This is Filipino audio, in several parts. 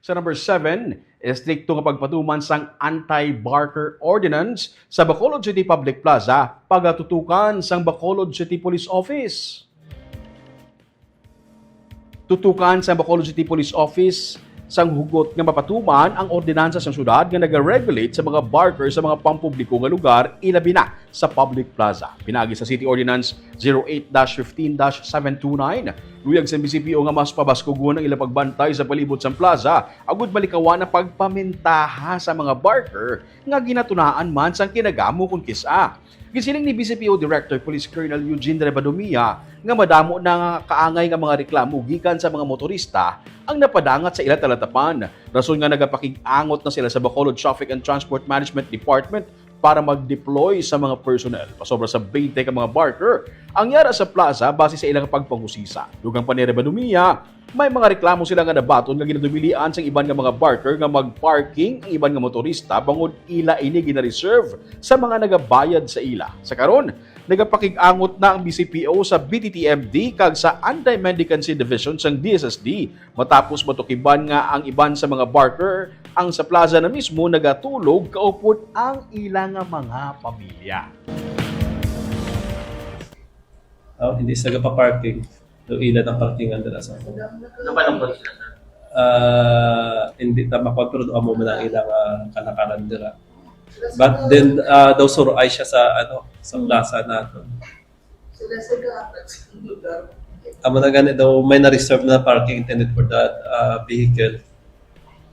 Sa number 7, istrikto nga pagpatuman sang anti-barker ordinance sa Bacolod City Public Plaza pagatutukan sang Bacolod City Police Office. Tutukan sa Bacolod City Police Office sang hugot nga mapatuman ang ordinansa sa syudad nga nag-regulate sa mga barker sa mga pampubliko nga lugar ilabi na sa public plaza. Pinagi sa City Ordinance 08-15-729, luyag sa BCPO nga mas pabaskugon ang ilang pagbantay sa palibot sa plaza, agud malikawan na pagpamintaha sa mga barker nga ginatunaan man sang kinagamo kung kisa. Gisiling ni BCPO Director Police Colonel Eugene Rebadomia nga madamo na kaangay nga mga reklamo gikan sa mga motorista ang napadangat sa ilang talatapan. Rason nga nagapakig-angot na sila sa Bacolod Traffic and Transport Management Department para mag-deploy sa mga personnel. Pasobra sa 20 ka mga barker ang yara sa plaza base sa ilang pagpangusisa. Dugang pa ni Rebadomia, may mga reklamo sila nga nabaton nga ginadumilian sa iban nga mga barker nga mag-parking ang iban nga motorista bangod ila ini gina-reserve sa mga nagabayad sa ila. Sa karon, nagapakig-angot na ang BCPO sa BTTMD kag sa Anti-Mendicancy Division sang DSSD matapos matukiban nga ang iban sa mga barker ang sa plaza na mismo nagatulog kaupod ang ilang mga pamilya. Hindi sila pa-parking. Do ilan ang parkingan nila sa Napalambot sila, sir. hindi ta makontrol mo man ang ilang kalakaran nila. But then daw suruay siya sa sa plaza nato. Sila sa lugar. Amo na gani daw may na-reserve na parking intended for that vehicle.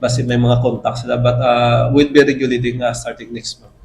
Basta may mga contacts sila but we'll be regulating starting next month.